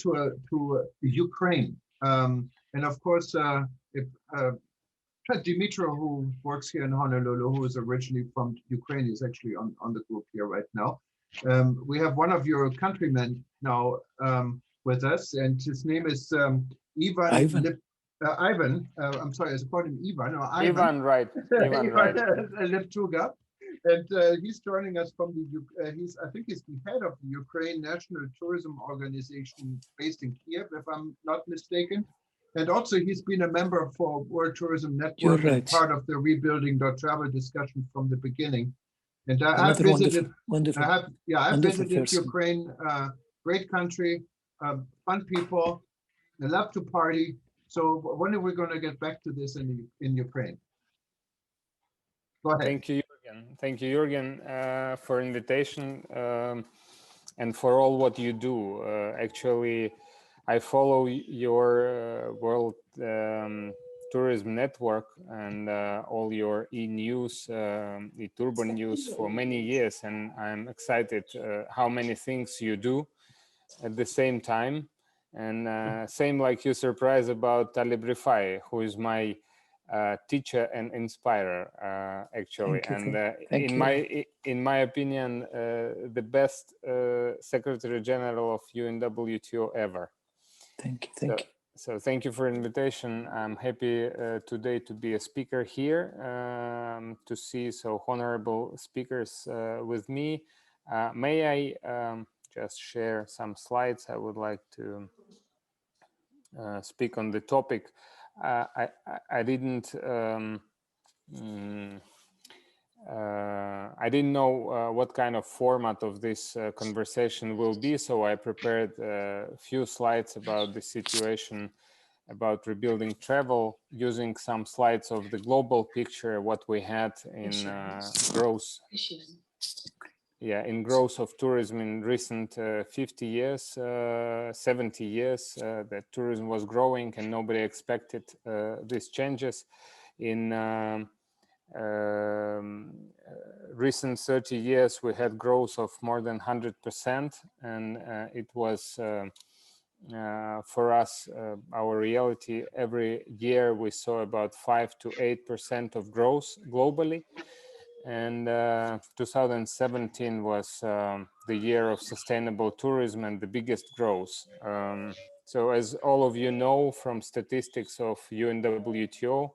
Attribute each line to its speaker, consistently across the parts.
Speaker 1: to Ukraine. And of course, if, Dimitro, who works here in Honolulu, who is originally from Ukraine, is actually on the group here right now. We have one of your countrymen now with us, and his name is Ivan. Ivan. I'm sorry, I called him Ivan. Or Ivan.
Speaker 2: Ivan, right? Ivan, right.
Speaker 1: Liptuga, and he's joining us from the. I think he's the head of the Ukraine National Tourism Organization based in Kiev, if I'm not mistaken. And also, he's been a member for World Tourism Network and part of the rebuilding.travel discussion from the beginning. And I've visited. I've visited Ukraine. Great country, fun people. They love to party. So when are we going to get back to this in Ukraine? Go ahead.
Speaker 2: Thank you, Jürgen. Thank you, Jürgen, for invitation and for all what you do. Actually, I follow your World Tourism Network and all your e-news, e-turbo news for many years, and I'm excited how many things you do at the same time. And same like you, surprised about Talib Rifai, who is my teacher and inspirer, actually. In my opinion, the best Secretary General of UNWTO ever.
Speaker 3: Thank you.
Speaker 2: So thank you for the invitation. I'm happy today to be a speaker here, to see so honorable speakers with me. May I just share some slides? I would like to speak on the topic. I didn't know what kind of format of this conversation will be, so I prepared a few slides about the situation about rebuilding travel, using some slides of the global picture, what we had in growth. In growth of tourism in recent 50 years, 70 years, that tourism was growing and nobody expected these changes. In recent 30 years, we had growth of more than 100%, and it was for us, our reality. Every year we saw about 5 to 8% of growth globally. And 2017 was the year of sustainable tourism and the biggest growth. So as all of you know from statistics of UNWTO,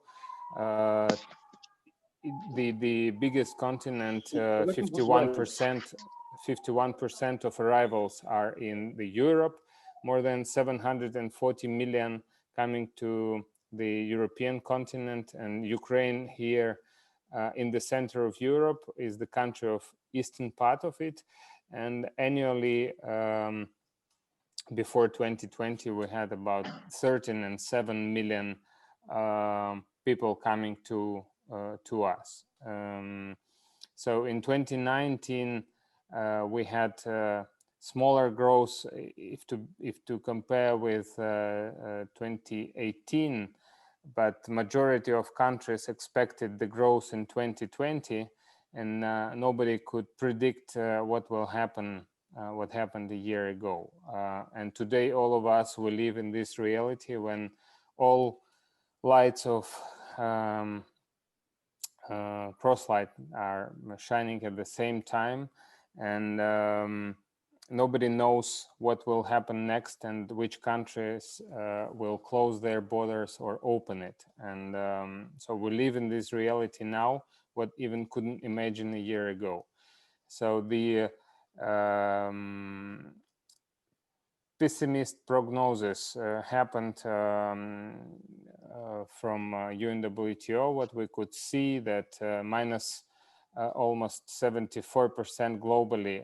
Speaker 2: the biggest continent, 51% of arrivals are in the Europe, more than 740 million coming to the European continent, and Ukraine here in the center of Europe is the country of eastern part of it. And annually, before 2020, we had about 13.7 million people coming to us. So in 2019, we had smaller growth if to compare with 2018. But majority of countries expected the growth in 2020, and nobody could predict what will happen, what happened a year ago. And today, all of us will live in this reality when all lights of crosslight are shining at the same time, and nobody knows what will happen next and which countries will close their borders or open it. And so we live in this reality now, what even couldn't imagine a year ago. So the pessimist prognosis happened from UNWTO. What we could see that minus almost 74% globally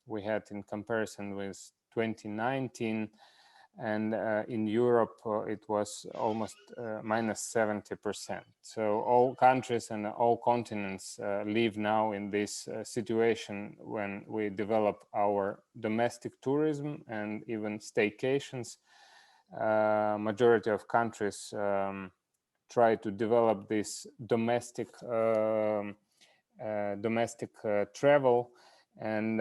Speaker 2: we had in comparison with 2019, and in Europe it was almost minus 70%. So all countries and all continents live now in this situation when we develop our domestic tourism and even staycations. Majority of countries try to develop this domestic travel, and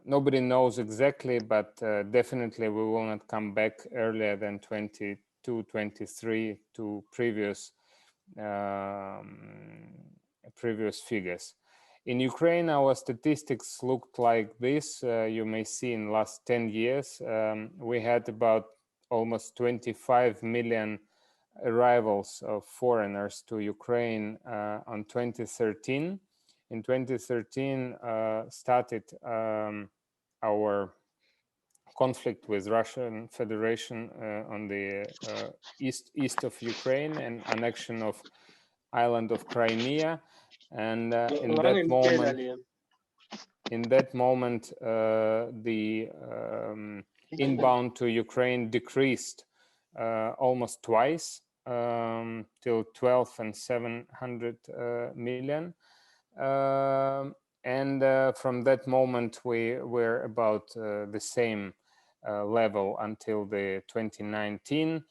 Speaker 2: nobody knows exactly, but definitely we will not come back earlier than 22, 23 to previous figures. In Ukraine, our statistics looked like this. You may see in last 10 years, we had about almost 25 million arrivals of foreigners to Ukraine on 2013. In 2013, started our conflict with Russian Federation on the east of Ukraine and annexion of island of Crimea. And in that moment, the inbound to Ukraine decreased almost twice till 12 and 700 million. And from that moment, we were about the same level until the 2019.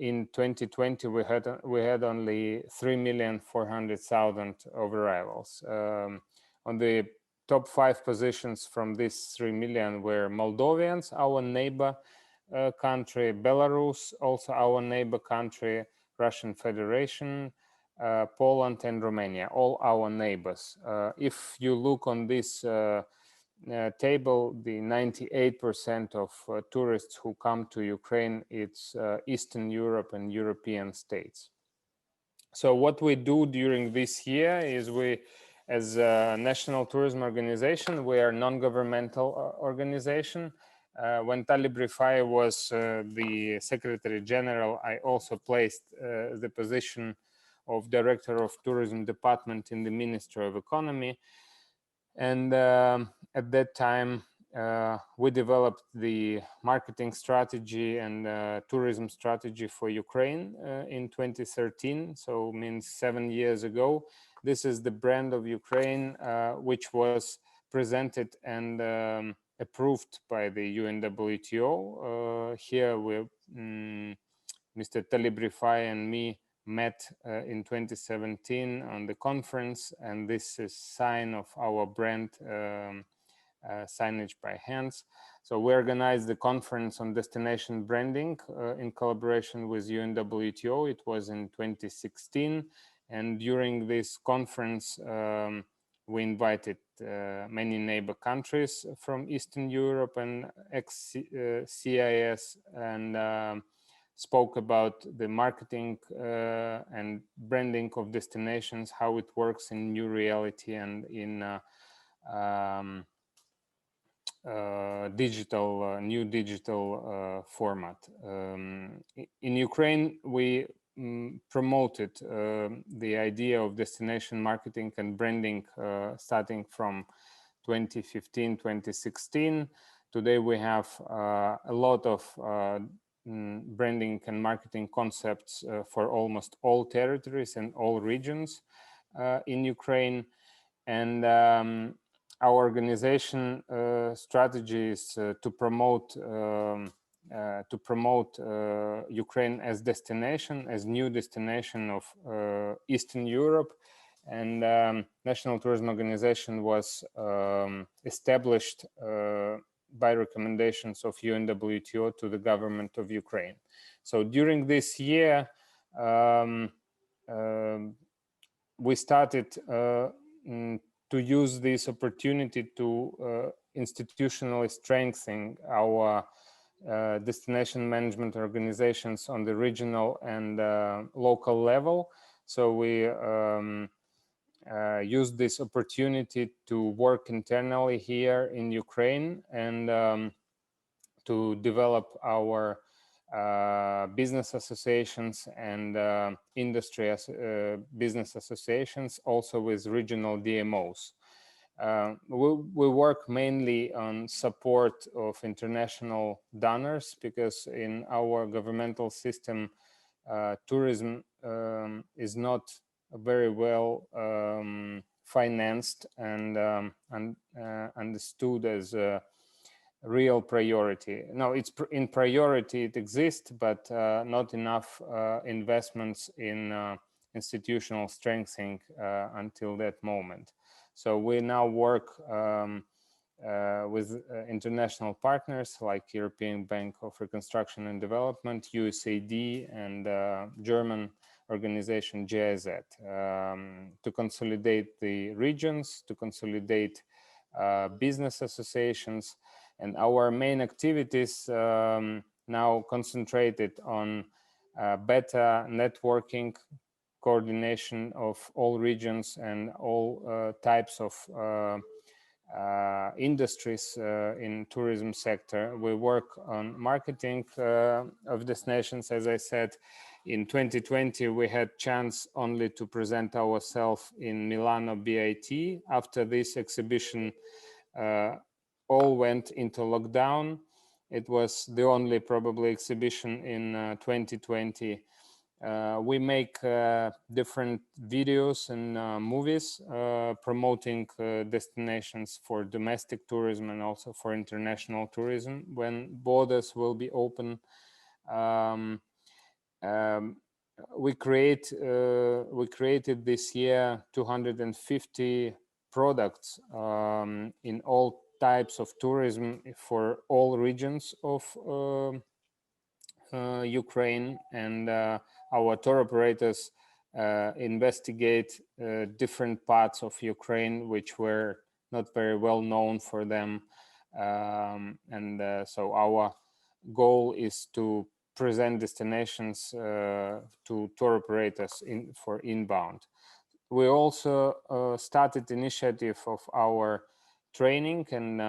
Speaker 2: In 2020, we had only 3,400,000 of arrivals. On the top 5 positions from these 3 million were Moldovians, our neighbor country, Belarus, also our neighbor country, Russian Federation, Poland and Romania, all our neighbors. If you look on this table, the 98% of tourists who come to Ukraine, it's Eastern Europe and European states. So what we do during this year is we, as a National Tourism Organization, we are a non-governmental organization. When Talib Rifai was the Secretary General, I also placed the position of Director of Tourism Department in the Ministry of Economy. And at that time, we developed the marketing strategy and tourism strategy for Ukraine in 2013, so means 7 years ago. This is the brand of Ukraine, which was presented and approved by the UNWTO. Here, Mr. Talib Rifai and me met in 2017 on the conference, and this is sign of our brand signage by hands. So we organized the conference on destination branding in collaboration with UNWTO. It was in 2016, and during this conference we invited many neighbor countries from Eastern Europe and ex-CIS and spoke about the marketing and branding of destinations, how it works in new reality and in new digital format. In Ukraine, we promoted the idea of destination marketing and branding starting from 2015, 2016. Today we have a lot of branding and marketing concepts for almost all territories and all regions in Ukraine. And our organization strategy is to promote Ukraine as destination, as new destination of Eastern Europe. And National Tourism Organization was established by recommendations of UNWTO to the government of Ukraine. So during this year, we started to use this opportunity to institutionally strengthen our destination management organizations on the regional and local level. So we used this opportunity to work internally here in Ukraine and to develop our business associations and industry business associations, also with regional DMOs. We work mainly on support of international donors, because in our governmental system, tourism is not very well financed and understood as a real priority. Now, it's in priority, it exists, but not enough investments in institutional strengthening until that moment. So we now work with international partners like European Bank of Reconstruction and Development, USAID, and German organization GIZ, to consolidate the regions, to consolidate business associations. And our main activities now concentrated on better networking, coordination of all regions and all types of industries in tourism sector. We work on marketing of destinations. As I said, in 2020 we had chance only to present ourselves in Milano BIT. After this exhibition all went into lockdown. It was the only probably exhibition in 2020. We make different videos and movies promoting destinations for domestic tourism and also for international tourism. When borders will be open, we created this year 250 products in all types of tourism for all regions of Ukraine, and our tour operators investigate different parts of Ukraine which were not very well known for them, so our goal is to present destinations to tour operators for inbound. We also started initiative of our training, and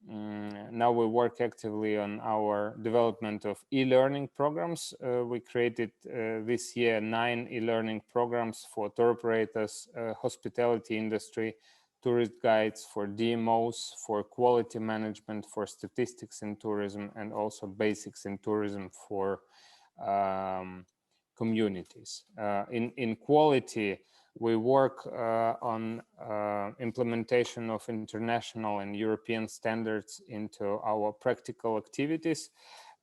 Speaker 2: now we work actively on our development of e-learning programs. We created this year 9 e-learning programs for tour operators, hospitality industry, tourist guides, for DMOs, for quality management, for statistics in tourism, and also basics in tourism for communities. In quality, we work on implementation of international and European standards into our practical activities.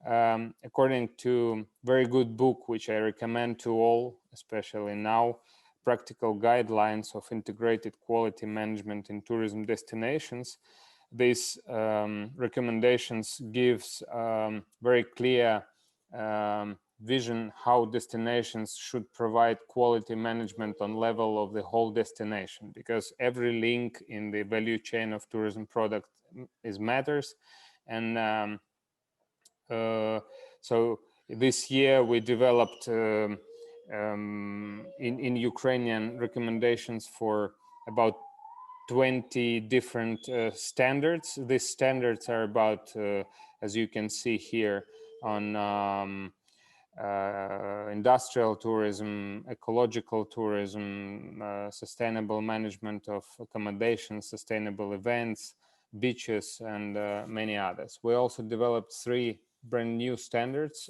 Speaker 2: According to very good book, which I recommend to all, especially now, Practical Guidelines of Integrated Quality Management in Tourism Destinations. These recommendations gives very clear vision how destinations should provide quality management on level of the whole destination, because every link in the value chain of tourism product is matters. And so this year we developed in Ukrainian recommendations for about 20 different standards. These standards are about, as you can see here, on industrial tourism, ecological tourism, sustainable management of accommodation, sustainable events, beaches, and many others. We also developed 3 brand new standards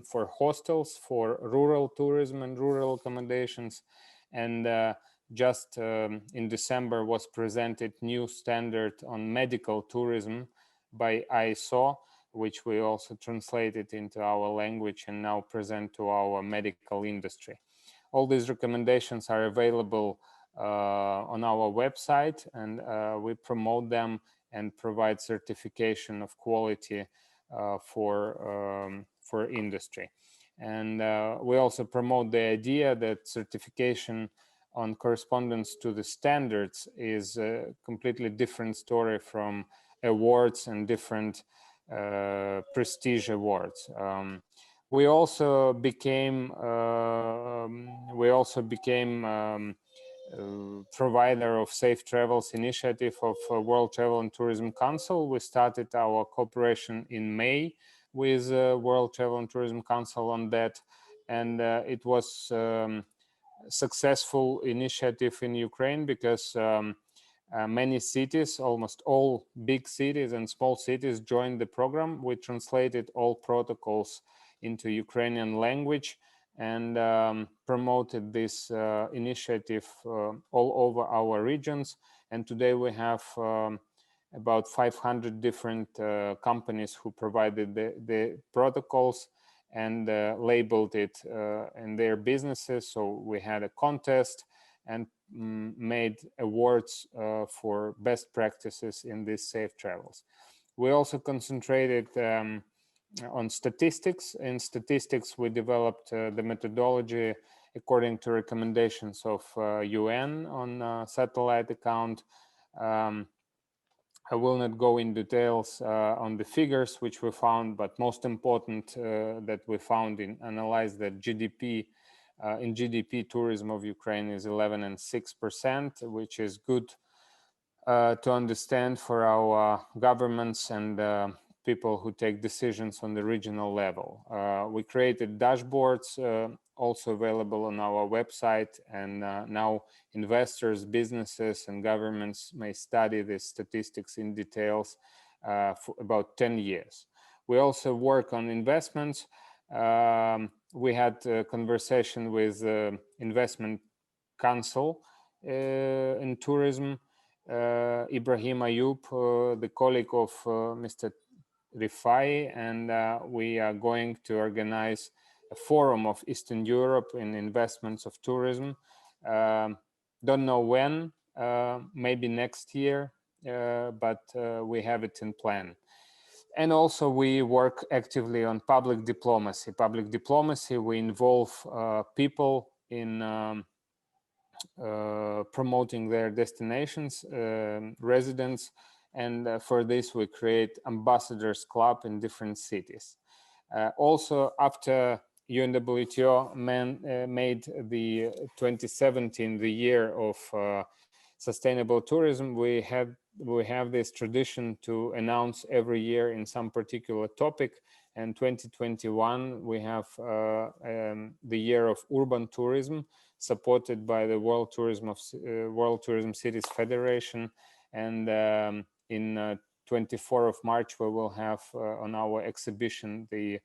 Speaker 2: for hostels, for rural tourism and rural accommodations, and just in December was presented new standard on medical tourism by ISO, which we also translated into our language and now present to our medical industry. All these recommendations are available on our website, and we promote them and provide certification of quality for industry. And we also promote the idea that certification on correspondence to the standards is a completely different story from awards and different prestige awards. We also became provider of Safe Travels initiative of World Travel and Tourism Council. We started our cooperation in May with World Travel and Tourism Council on that, and it was successful initiative in Ukraine because many cities, almost all big cities and small cities joined the program. We translated all protocols into Ukrainian language and promoted this initiative all over our regions. And today we have about 500 different companies who provided the protocols and labeled it in their businesses. So we had a contest, and made awards for best practices in these safe travels. We also concentrated on statistics. In statistics, we developed the methodology according to recommendations of UN on satellite account. I will not go in details on the figures which we found, but most important that we found in analyze that GDP in GDP tourism of Ukraine is 11.6%, which is good to understand for our governments and people who take decisions on the regional level. We created dashboards also available on our website, and now investors, businesses, and governments may study these statistics in details for about 10 years. We also work on investments. We had a conversation with Investment Council in tourism. Ibrahim Ayub, the colleague of Mr. Rifai, and we are going to organize a forum of Eastern Europe in investments of tourism. Don't know when, maybe next year, but we have it in plan. And also we work actively on public diplomacy. Public diplomacy, we involve people in promoting their destinations, residents, and for this we create ambassadors club in different cities. Also, after UNWTO made the 2017 the year of sustainable tourism, we have this tradition to announce every year in some particular topic. And 2021 we have the year of urban tourism, supported by the World Tourism Cities Federation, and in 24th of March we will have on our exhibition the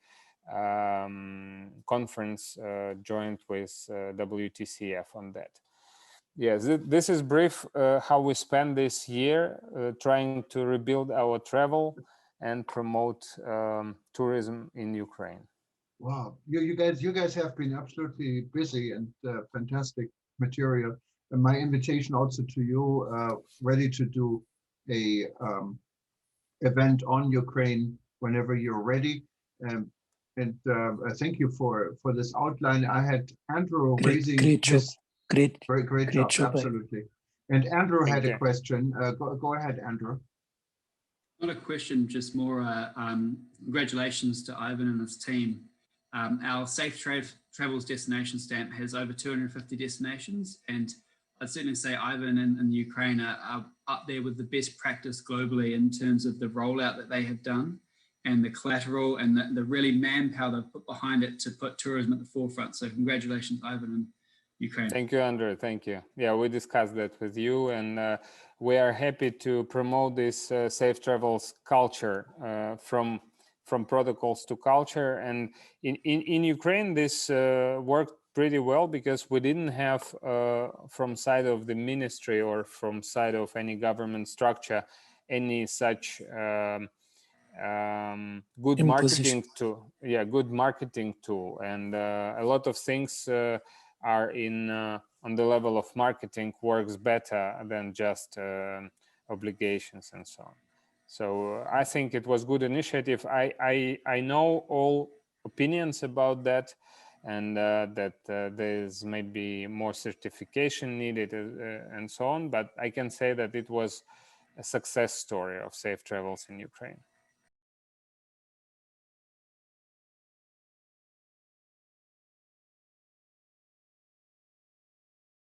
Speaker 2: conference joined with WTCF on that. Yes, this is brief how we spend this year trying to rebuild our travel and promote tourism in Ukraine.
Speaker 1: Wow, you guys have been absolutely busy and fantastic material. And my invitation also to you, ready to do a event on Ukraine whenever you're ready. And thank you for this outline. I had Andrew raising
Speaker 3: great job.
Speaker 1: his great job,
Speaker 3: job,
Speaker 1: absolutely. And Andrew had
Speaker 2: Thank
Speaker 1: a
Speaker 2: you.
Speaker 1: question. Go ahead, Andrew.
Speaker 4: Not a question, just more congratulations to Ivan and his team. Our Safe Travels destination stamp has over 250 destinations, and I'd certainly say Ivan and Ukraine are up there with the best practice globally in terms of the rollout that they have done and the collateral and the really manpower they've put behind it to put tourism at the forefront. So congratulations, Ivan and Ukraine.
Speaker 2: Thank you, Andrew. Thank you. Yeah, we discussed that with you, and we are happy to promote this safe travels culture from protocols to culture. And in Ukraine, this worked pretty well because we didn't have from side of the ministry or from side of any government structure any such good marketing tool. Yeah, good marketing tool, and a lot of things are in on the level of marketing works better than just obligations and so on. So I think it was good initiative. I know all opinions about that, and that there's maybe more certification needed and so on. But I can say that it was a success story of safe travels in Ukraine.